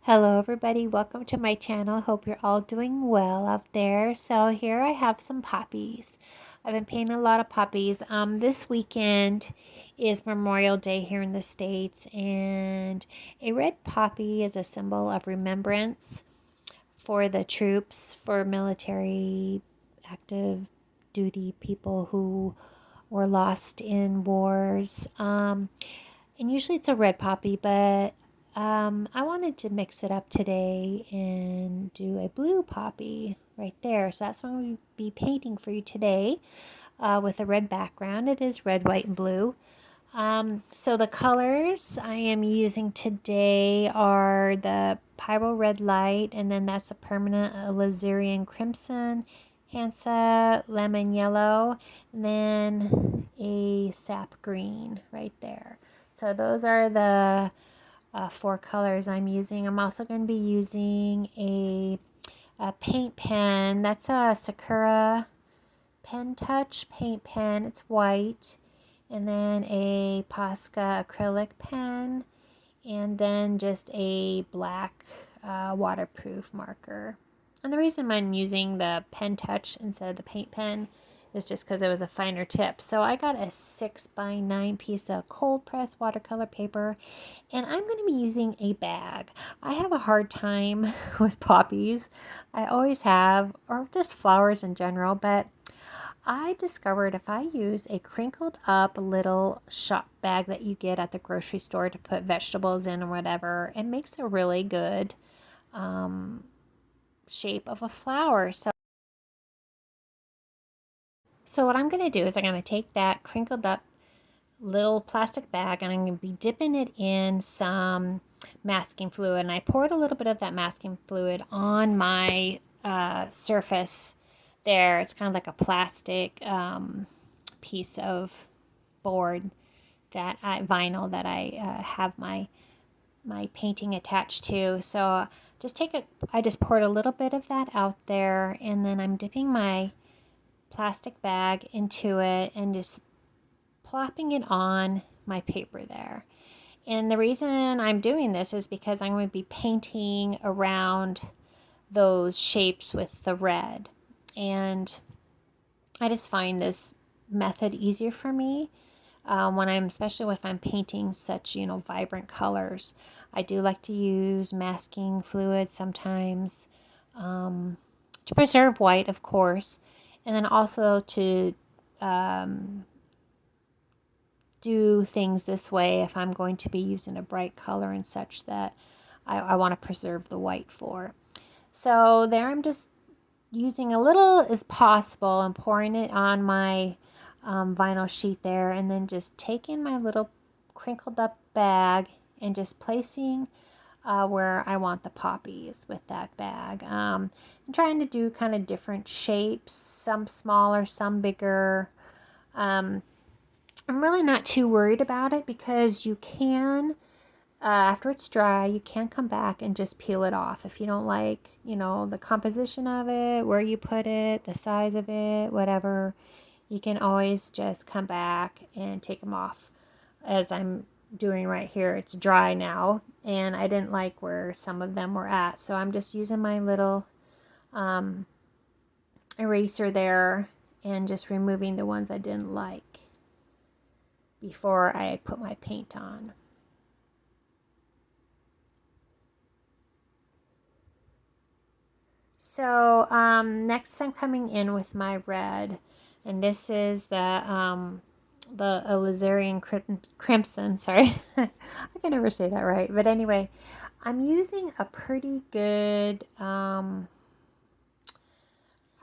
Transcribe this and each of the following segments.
Hello everybody, welcome to my channel. Hope you're all doing well out there. So here I have some poppies. I've been painting a lot of poppies. This weekend is Memorial Day here in the States, and a red poppy is a symbol of remembrance for the troops, for military active duty people who were lost in wars. And usually it's a red poppy, but I wanted to mix it up today and do a blue poppy right there. So that's what I'm going to be painting for you today with a red background. It is red, white, and blue. So the colors I am using today are the Pyro Red Light, and then that's a permanent alizarin crimson, Hansa lemon yellow, and then a sap green right there. So those are the four colors I'm using. I'm also going to be using a paint pen. That's a Sakura Pen Touch paint pen. It's white. And then a Posca acrylic pen. And then just a black waterproof marker. And the reason I'm using the Pen Touch instead of the paint pen is just because it was a finer tip. So I got a 6x9 piece of cold pressed watercolor paper, and I'm going to be using a bag. I have a hard time with poppies. I always have, or just flowers in general, but I discovered if I use a crinkled up little shop bag that you get at the grocery store to put vegetables in or whatever, it makes a really good shape of a flower. So what I'm going to do is I'm going to take that crinkled up little plastic bag and I'm going to be dipping it in some masking fluid. And I poured a little bit of that masking fluid on my surface there. It's kind of like a plastic piece of board vinyl that I have my painting attached to. So I just poured a little bit of that out there, and then I'm dipping my plastic bag into it and just plopping it on my paper there. And the reason I'm doing this is because I'm going to be painting around those shapes with the red. And I just find this method easier for me especially if I'm painting such, vibrant colors. I do like to use masking fluid sometimes to preserve white, of course, and then also to do things this way if I'm going to be using a bright color and such that I want to preserve the white for. So there I'm just using a little as possible and pouring it on my vinyl sheet there, and then just taking my little crinkled up bag and just placing where I want the poppies with that bag. I'm trying to do kind of different shapes, some smaller, some bigger. I'm really not too worried about it because you can, after it's dry, you can come back and just peel it off. If you don't like, the composition of it, where you put it, the size of it, whatever, you can always just come back and take them off. As I'm doing right here, it's dry now, and I didn't like where some of them were at. So I'm just using my little eraser there and just removing the ones I didn't like before I put my paint on. So next I'm coming in with my red, and this is the alizarin crimson. Sorry, I can never say that right. But anyway, I'm using a pretty good. I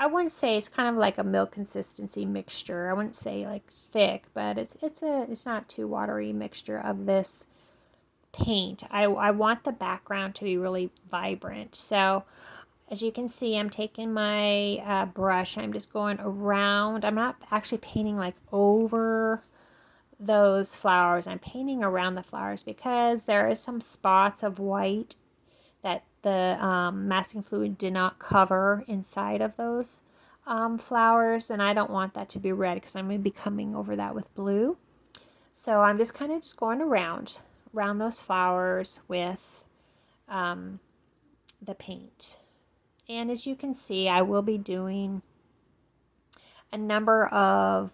wouldn't say it's kind of like a milk consistency mixture. I wouldn't say like thick, but it's not too watery mixture of this paint. I want the background to be really vibrant. So as you can see, I'm taking my brush. I'm just going around. I'm not actually painting like over those flowers. I'm painting around the flowers because there is some spots of white that the masking fluid did not cover inside of those flowers, and I don't want that to be red because I'm going to be coming over that with blue. So I'm just kind of just going around those flowers with the paint. And as you can see, I will be doing a number of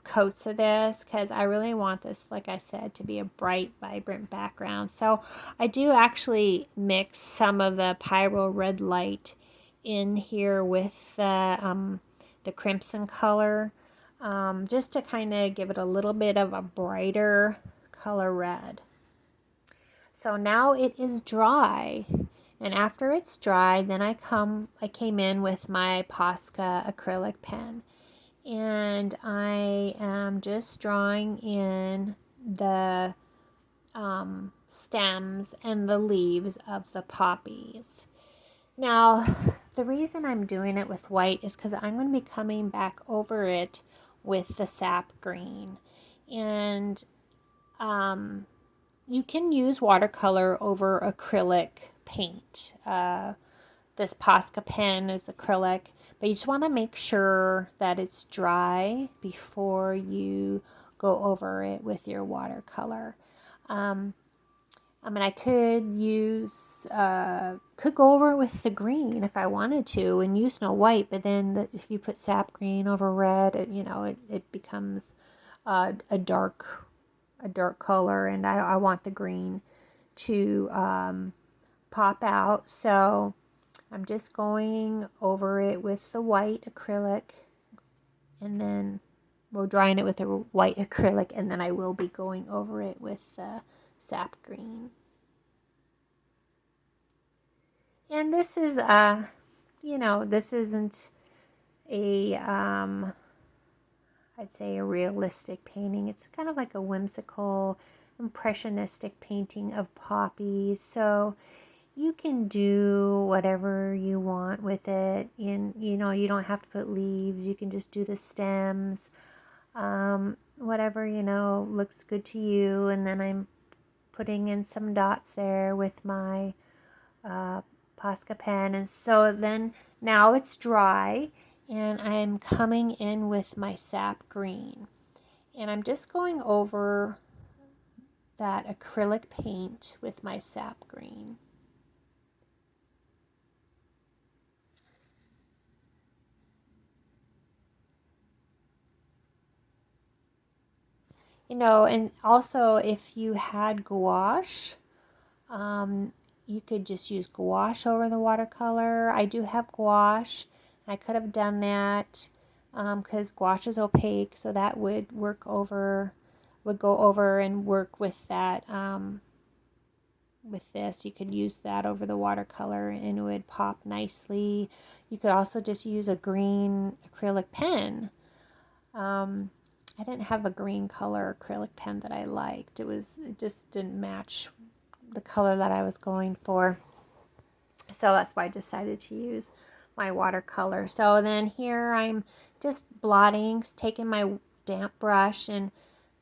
coats of this because I really want this, like I said, to be a bright, vibrant background. So I do actually mix some of the Pyro Red Light in here with the crimson color, just to kind of give it a little bit of a brighter color red. So now it is dry, and after it's dry, then I came in with my Posca acrylic pen, and I am just drawing in the stems and the leaves of the poppies. Now, the reason I'm doing it with white is because I'm going to be coming back over it with the sap green. And you can use watercolor over acrylic paint. This Posca pen is acrylic, but you just want to make sure that it's dry before you go over it with your watercolor. I mean, I could go over it with the green if I wanted to and use no white, but then if you put sap green over red, it becomes a dark color, and I want the green to pop out. So I'm just going over it with the white acrylic, and then we're drying it with the white acrylic, and then I will be going over it with the sap green. And this is this isn't a I'd say a realistic painting. It's kind of like a whimsical, impressionistic painting of poppies. So you can do whatever you want with it. You don't have to put leaves. You can just do the stems. Whatever, looks good to you. And then I'm putting in some dots there with my Posca pen. And so then now it's dry, and I'm coming in with my sap green. And I'm just going over that acrylic paint with my sap green. And also if you had gouache, you could just use gouache over the watercolor. I do have gouache. I could have done that because gouache is opaque, so that would go over and work with that. With this, you could use that over the watercolor and it would pop nicely. You could also just use a green acrylic pen. I didn't have a green color acrylic pen that I liked. It just didn't match the color that I was going for. So that's why I decided to use my watercolor. So then here I'm just blotting, taking my damp brush and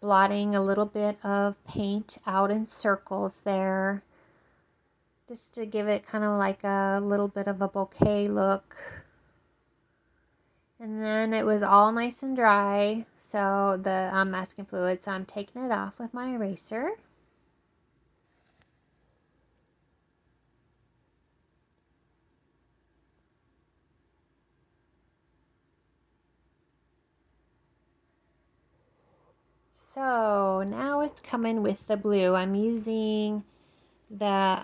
blotting a little bit of paint out in circles there, just to give it kind of like a little bit of a bouquet look. And then it was all nice and dry, so the masking fluid, so I'm taking it off with my eraser. So now it's coming with the blue. I'm using the,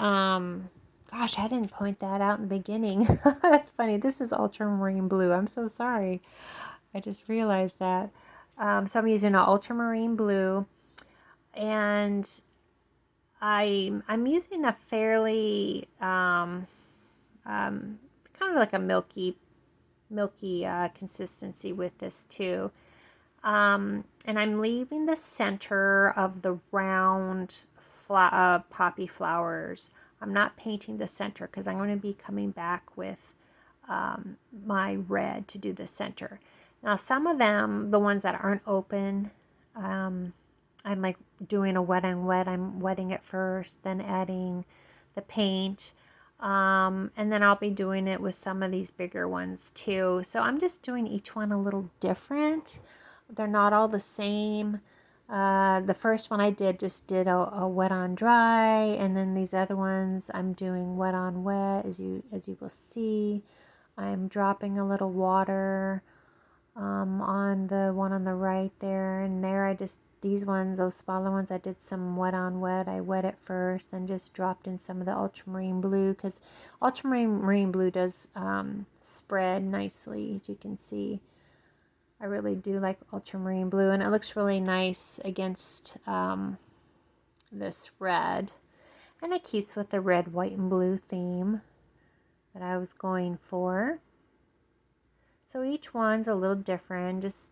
gosh, I didn't point that out in the beginning. That's funny. This is ultramarine blue. I'm so sorry. I just realized that. So I'm using an ultramarine blue, and I'm using a fairly kind of like a milky consistency with this too. And I'm leaving the center of the round poppy flowers. I'm not painting the center because I'm going to be coming back with my red to do the center. Now some of them, the ones that aren't open, I'm like doing a wet and wet. I'm wetting it first, then adding the paint. And then I'll be doing it with some of these bigger ones too. So I'm just doing each one a little different. They're not all the same. The first one I just did a wet on dry, and then these other ones I'm doing wet on wet. As you will see, I'm dropping a little water on the one on the right there, and there I just, these ones, those smaller ones, I did some wet on wet. I wet it first, then just dropped in some of the ultramarine blue, because ultramarine blue does spread nicely, as you can see. I really do like ultramarine blue, and it looks really nice against this red, and it keeps with the red, white, and blue theme that I was going for. So each one's a little different. Just,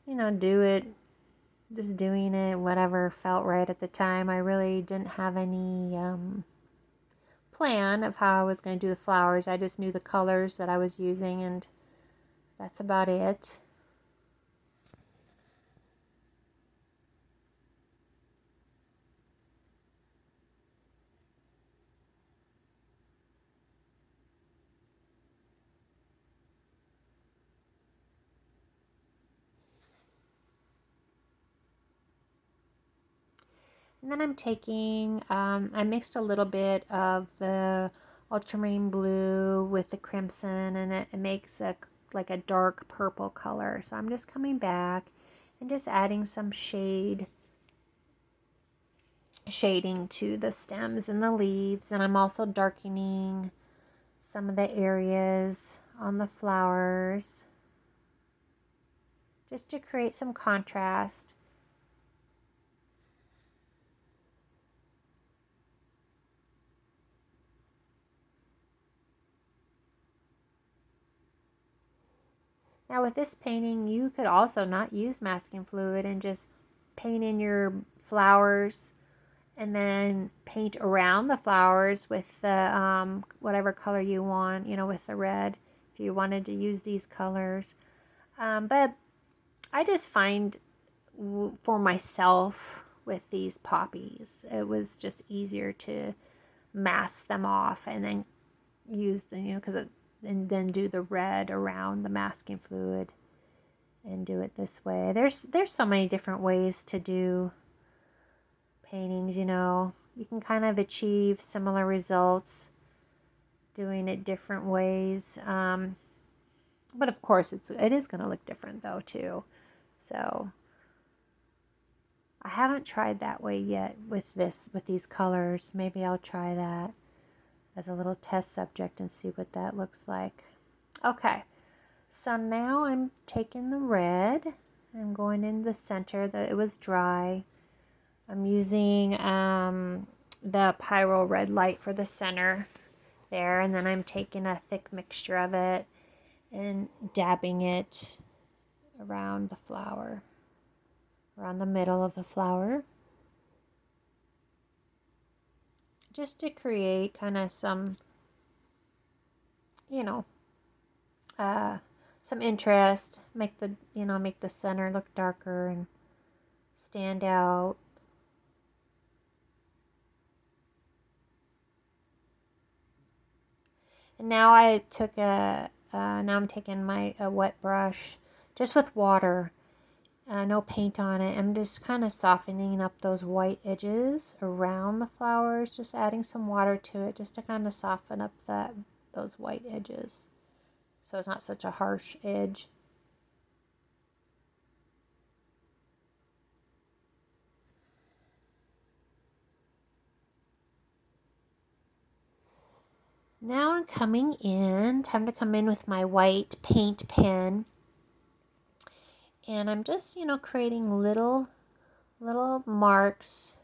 just doing it, whatever felt right at the time. I really didn't have any plan of how I was going to do the flowers. I just knew the colors that I was using, and that's about it. And then I'm taking, I mixed a little bit of the ultramarine blue with the crimson, and it makes like a dark purple color. So I'm just coming back and just adding some shading to the stems and the leaves. And I'm also darkening some of the areas on the flowers just to create some contrast. Now with this painting, you could also not use masking fluid and just paint in your flowers and then paint around the flowers with the whatever color you want, with the red, if you wanted to use these colors. But I just find for myself with these poppies, it was just easier to mask them off and then use the, and then do the red around the masking fluid and do it this way. There's so many different ways to do paintings, You can kind of achieve similar results doing it different ways. But of course, it is going to look different though too. So I haven't tried that way yet with these colors. Maybe I'll try that as a little test subject and see what that looks like. Okay, so now I'm taking the red. I'm going into the center that it was dry. I'm using the Pyro red light for the center there, and then I'm taking a thick mixture of it and dabbing it around the flower, around the middle of the flower, just to create kind of some, some interest, make the center look darker and stand out. And now I took now I'm taking my wet brush, just with water, no paint on it. I'm just kind of softening up those white edges around the flowers, just adding some water to it, just to kind of soften up those white edges, so it's not such a harsh edge. Now I'm coming in, time to come in with my white paint pen. And I'm just, creating little marks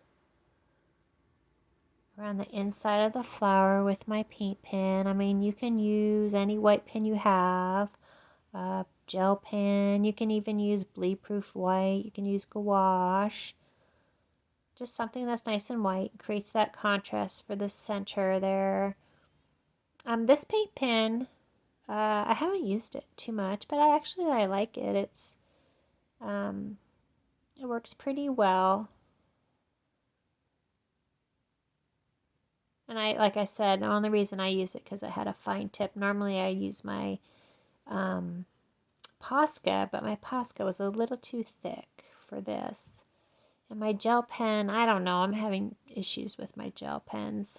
around the inside of the flower with my paint pen. I mean, you can use any white pen you have, gel pen. You can even use bleed-proof white. You can use gouache. Just something that's nice and white. Creates that contrast for the center there. This paint pen, I haven't used it too much, but I like it. It works pretty well. And like I said, the only reason I use it because it had a fine tip. Normally I use my Posca, but my Posca was a little too thick for this. And my gel pen, I don't know, I'm having issues with my gel pens.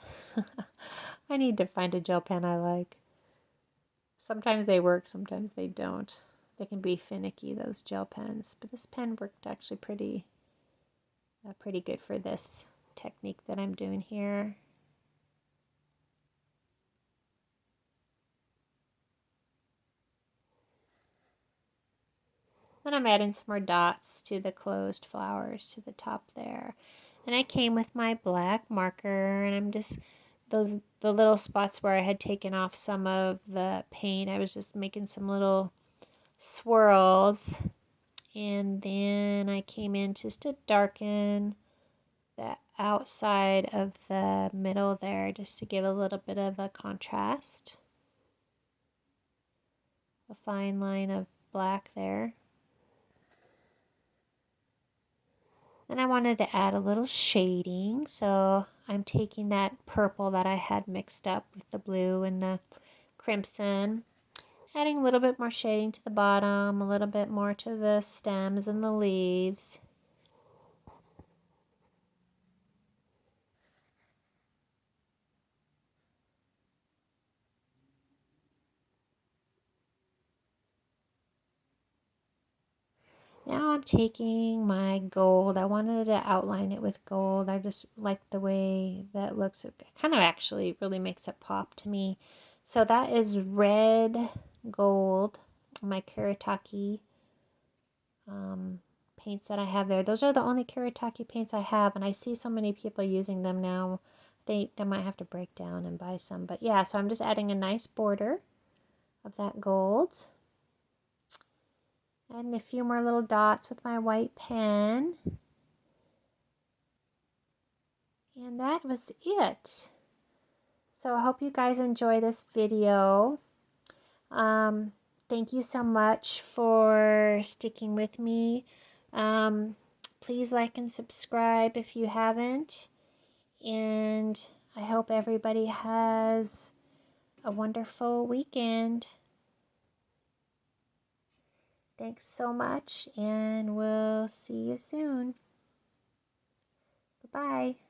I need to find a gel pen I like. Sometimes they work, sometimes they don't. They can be finicky, those gel pens. But this pen worked actually pretty good for this technique that I'm doing here. Then I'm adding some more dots to the closed flowers to the top there. And I came with my black marker, and I'm just, the little spots where I had taken off some of the paint, I was just making some little swirls. And then I came in just to darken the outside of the middle there, just to give a little bit of a contrast. A fine line of black there. Then I wanted to add a little shading, so I'm taking that purple that I had mixed up with the blue and the crimson, adding a little bit more shading to the bottom, a little bit more to the stems and the leaves. Now I'm taking my gold. I wanted to outline it with gold. I just like the way that looks. It kind of actually really makes it pop to me. So that is red gold, my Kuretake paints that I have there. Those are the only Kuretake paints I have, and I see so many people using them now. They might have to break down and buy some. But yeah, so I'm just adding a nice border of that gold. Adding a few more little dots with my white pen. And that was it. So I hope you guys enjoy this video. Thank you so much for sticking with me. Please like and subscribe if you haven't. And I hope everybody has a wonderful weekend. Thanks so much, and we'll see you soon. Bye-bye.